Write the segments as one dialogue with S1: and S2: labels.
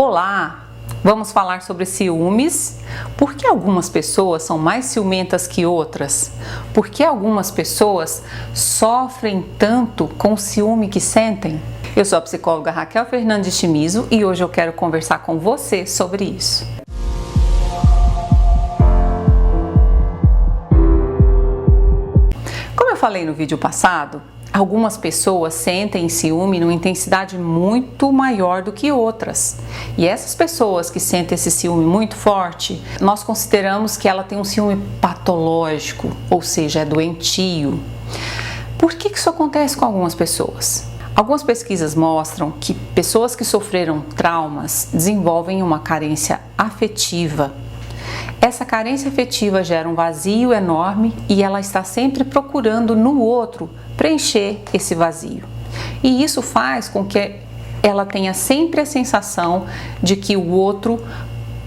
S1: Olá! Vamos falar sobre ciúmes. Por que algumas pessoas são mais ciumentas que outras? Por que algumas pessoas sofrem tanto com o ciúme que sentem? Eu sou a psicóloga Raquel Fernandes Chimizo e hoje eu quero conversar com você sobre isso. Como eu falei no vídeo passado, algumas pessoas sentem ciúme numa intensidade muito maior do que outras. E essas pessoas que sentem esse ciúme muito forte, nós consideramos que ela tem um ciúme patológico, ou seja, é doentio. Por que isso acontece com algumas pessoas? Algumas pesquisas mostram que pessoas que sofreram traumas desenvolvem uma carência afetiva. Essa carência afetiva gera um vazio enorme e ela está sempre procurando no outro preencher esse vazio. E isso faz com que ela tenha sempre a sensação de que o outro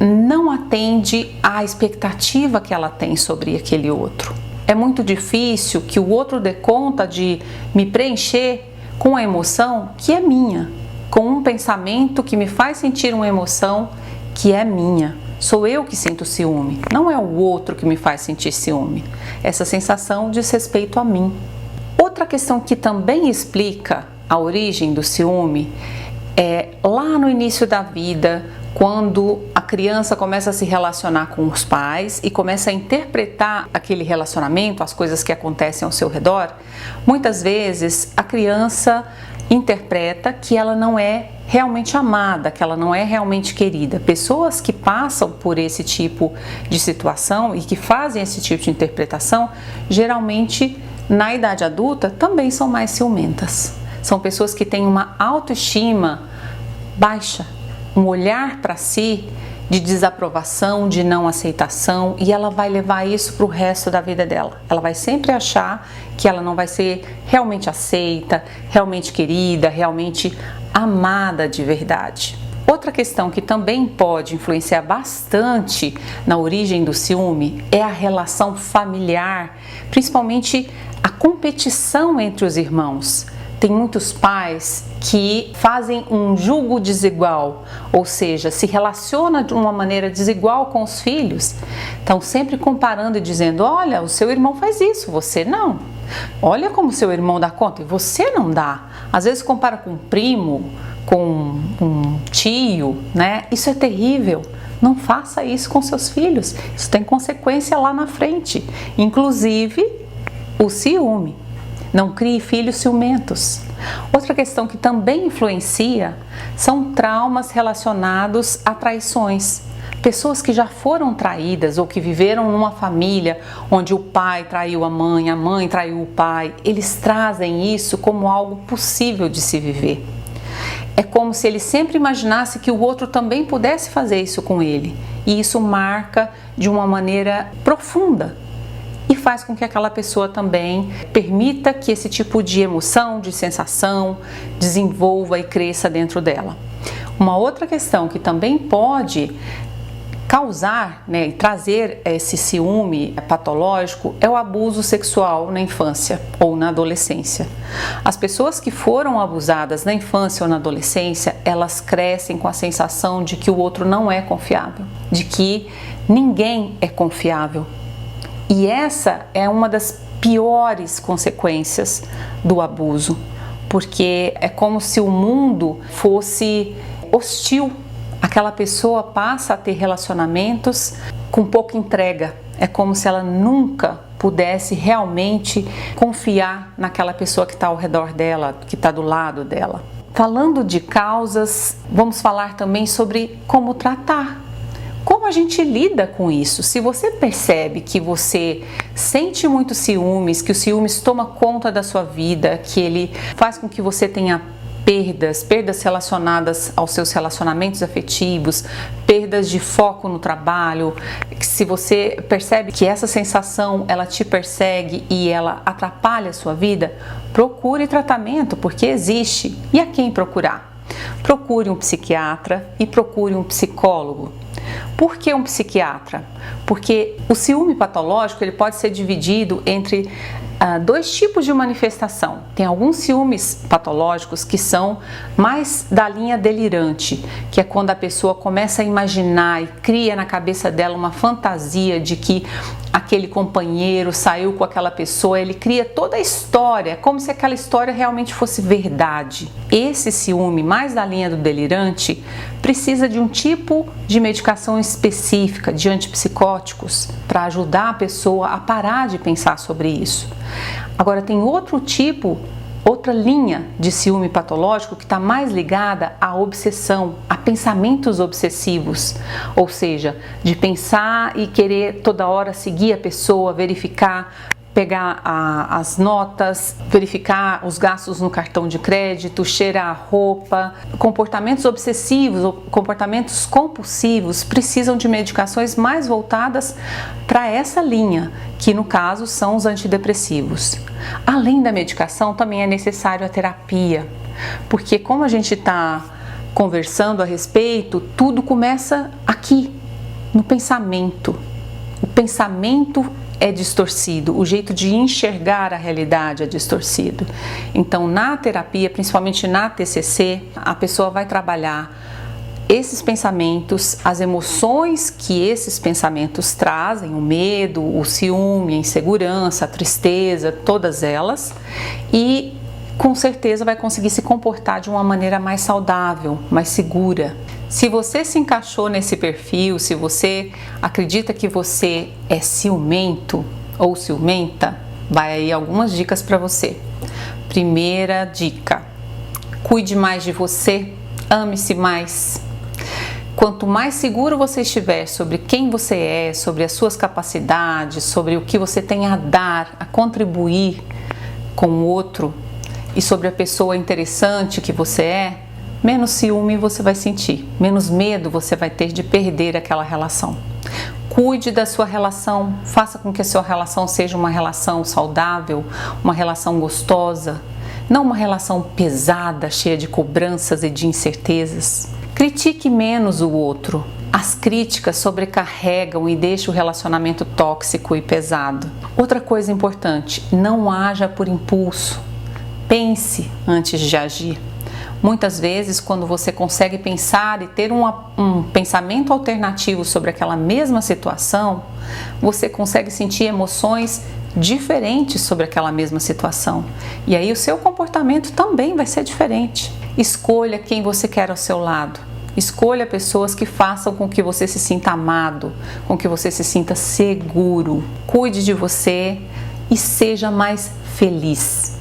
S1: não atende à expectativa que ela tem sobre aquele outro. É muito difícil que o outro dê conta de me preencher com a emoção que é minha, com um pensamento que me faz sentir uma emoção que é minha. Sou eu que sinto ciúme, não é o outro que me faz sentir ciúme. Essa sensação diz respeito a mim. Outra questão que também explica a origem do ciúme é lá no início da vida, quando a criança começa a se relacionar com os pais e começa a interpretar aquele relacionamento, as coisas que acontecem ao seu redor. Muitas vezes a criança interpreta que ela não é realmente amada, que ela não é realmente querida. Pessoas que passam por esse tipo de situação e que fazem esse tipo de interpretação, geralmente na idade adulta também são mais ciumentas. São pessoas que têm uma autoestima baixa, um olhar para si de desaprovação, de não aceitação, e ela vai levar isso para o resto da vida dela. Ela vai sempre achar que ela não vai ser realmente aceita, realmente querida, realmente amada de verdade. Outra questão que também pode influenciar bastante na origem do ciúme é a relação familiar, principalmente a competição entre os irmãos. Tem muitos pais que fazem um julgo desigual, ou seja, se relacionam de uma maneira desigual com os filhos. Estão sempre comparando e dizendo: olha, o seu irmão faz isso, você não. Olha como o seu irmão dá conta e você não dá. Às vezes compara com um primo, com um tio, né? Isso é terrível. Não faça isso com seus filhos. Isso tem consequência lá na frente, inclusive o ciúme. Não crie filhos ciumentos. Outra questão que também influencia são traumas relacionados a traições. Pessoas que já foram traídas ou que viveram numa família onde o pai traiu a mãe traiu o pai, eles trazem isso como algo possível de se viver. É como se ele sempre imaginasse que o outro também pudesse fazer isso com ele. E isso marca de uma maneira profunda e faz com que aquela pessoa também permita que esse tipo de emoção, de sensação, desenvolva e cresça dentro dela. Uma outra questão que também pode causar, e trazer esse ciúme patológico é o abuso sexual na infância ou na adolescência. As pessoas que foram abusadas na infância ou na adolescência, elas crescem com a sensação de que o outro não é confiável, de que ninguém é confiável. E essa é uma das piores consequências do abuso, porque é como se o mundo fosse hostil. Aquela pessoa passa a ter relacionamentos com pouca entrega. É como se ela nunca pudesse realmente confiar naquela pessoa que está ao redor dela, que está do lado dela. Falando de causas, vamos falar também sobre como tratar. Como a gente lida com isso? Se você percebe que você sente muito ciúmes, que o ciúmes toma conta da sua vida, que ele faz com que você tenha perdas relacionadas aos seus relacionamentos afetivos, perdas de foco no trabalho, se você percebe que essa sensação ela te persegue e ela atrapalha a sua vida, procure tratamento, porque existe. E a quem procurar? Procure um psiquiatra e procure um psicólogo. Por que um psiquiatra? Porque o ciúme patológico ele pode ser dividido entre dois tipos de manifestação. Tem alguns ciúmes patológicos que são mais da linha delirante, que é quando a pessoa começa a imaginar e cria na cabeça dela uma fantasia de que aquele companheiro saiu com aquela pessoa, ele cria toda a história, como se aquela história realmente fosse verdade. Esse ciúme mais da linha do delirante precisa de um tipo de medicação específica, de antipsicóticos, para ajudar a pessoa a parar de pensar sobre isso. Agora tem outro tipo, outra linha de ciúme patológico que está mais ligada à obsessão, a pensamentos obsessivos, ou seja, de pensar e querer toda hora seguir a pessoa, verificar, pegar as notas, verificar os gastos no cartão de crédito, cheirar a roupa. Comportamentos obsessivos ou comportamentos compulsivos precisam de medicações mais voltadas para essa linha, que no caso são os antidepressivos. Além da medicação, também é necessário a terapia, porque como a gente está conversando a respeito, tudo começa aqui, no pensamento. O pensamento é distorcido, o jeito de enxergar a realidade é distorcido. Então, na terapia, principalmente na TCC, a pessoa vai trabalhar esses pensamentos, as emoções que esses pensamentos trazem, o medo, o ciúme, a insegurança, a tristeza, todas elas, e com certeza vai conseguir se comportar de uma maneira mais saudável, mais segura. Se você se encaixou nesse perfil, se você acredita que você é ciumento ou ciumenta, vai aí algumas dicas para você. Primeira dica: cuide mais de você, ame-se mais. Quanto mais seguro você estiver sobre quem você é, sobre as suas capacidades, sobre o que você tem a dar, a contribuir com o outro e sobre a pessoa interessante que você é, menos ciúme você vai sentir, menos medo você vai ter de perder aquela relação. Cuide da sua relação, faça com que a sua relação seja uma relação saudável, uma relação gostosa, não uma relação pesada, cheia de cobranças e de incertezas. Critique menos o outro. As críticas sobrecarregam e deixam o relacionamento tóxico e pesado. Outra coisa importante, não haja por impulso. Pense antes de agir. Muitas vezes, quando você consegue pensar e ter um pensamento alternativo sobre aquela mesma situação, você consegue sentir emoções diferentes sobre aquela mesma situação. E aí o seu comportamento também vai ser diferente. Escolha quem você quer ao seu lado. Escolha pessoas que façam com que você se sinta amado, com que você se sinta seguro. Cuide de você e seja mais feliz.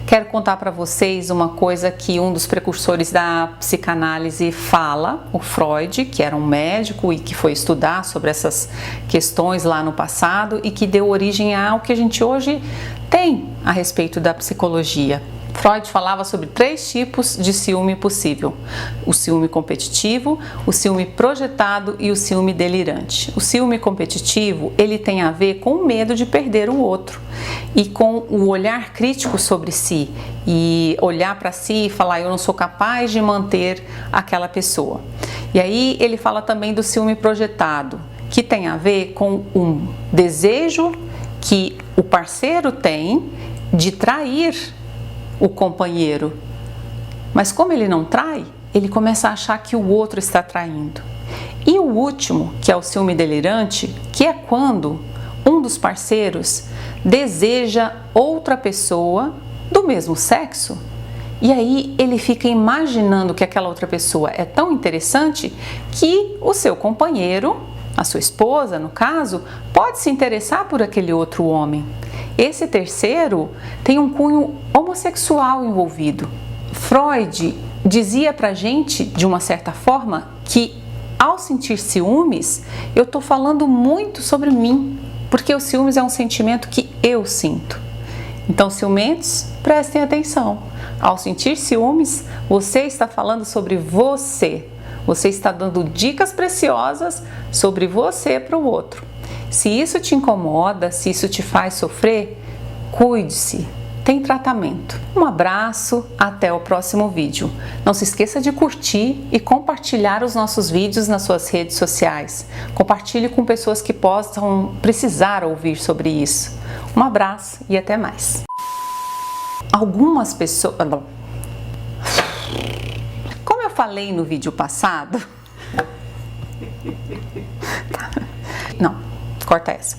S1: Quero contar para vocês uma coisa que um dos precursores da psicanálise fala, o Freud, que era um médico e que foi estudar sobre essas questões lá no passado e que deu origem ao que a gente hoje tem a respeito da psicologia. Freud falava sobre 3 tipos de ciúme possível: o ciúme competitivo, o ciúme projetado e o ciúme delirante. O ciúme competitivo, ele tem a ver com o medo de perder o outro e com o olhar crítico sobre si e olhar para si e falar: eu não sou capaz de manter aquela pessoa. E aí ele fala também do ciúme projetado, que tem a ver com um desejo que o parceiro tem de trair o companheiro, mas como ele não trai, ele começa a achar que o outro está traindo. E o último, que é o ciúme delirante, que é quando um dos parceiros deseja outra pessoa do mesmo sexo, e aí ele fica imaginando que aquela outra pessoa é tão interessante que o seu companheiro, a sua esposa no caso, pode se interessar por aquele outro homem. Esse terceiro tem um cunho homossexual envolvido. Freud dizia pra gente, de uma certa forma, que ao sentir ciúmes, eu estou falando muito sobre mim, porque o ciúmes é um sentimento que eu sinto. Então, ciumentos, prestem atenção. Ao sentir ciúmes, você está falando sobre você. Você está dando dicas preciosas sobre você para o outro. Se isso te incomoda, se isso te faz sofrer, cuide-se, tem tratamento. Um abraço, até o próximo vídeo. Não se esqueça de curtir e compartilhar os nossos vídeos nas suas redes sociais. Compartilhe com pessoas que possam precisar ouvir sobre isso. Um abraço e até mais. Algumas pessoas... Como eu falei no vídeo passado... Não, corta essa.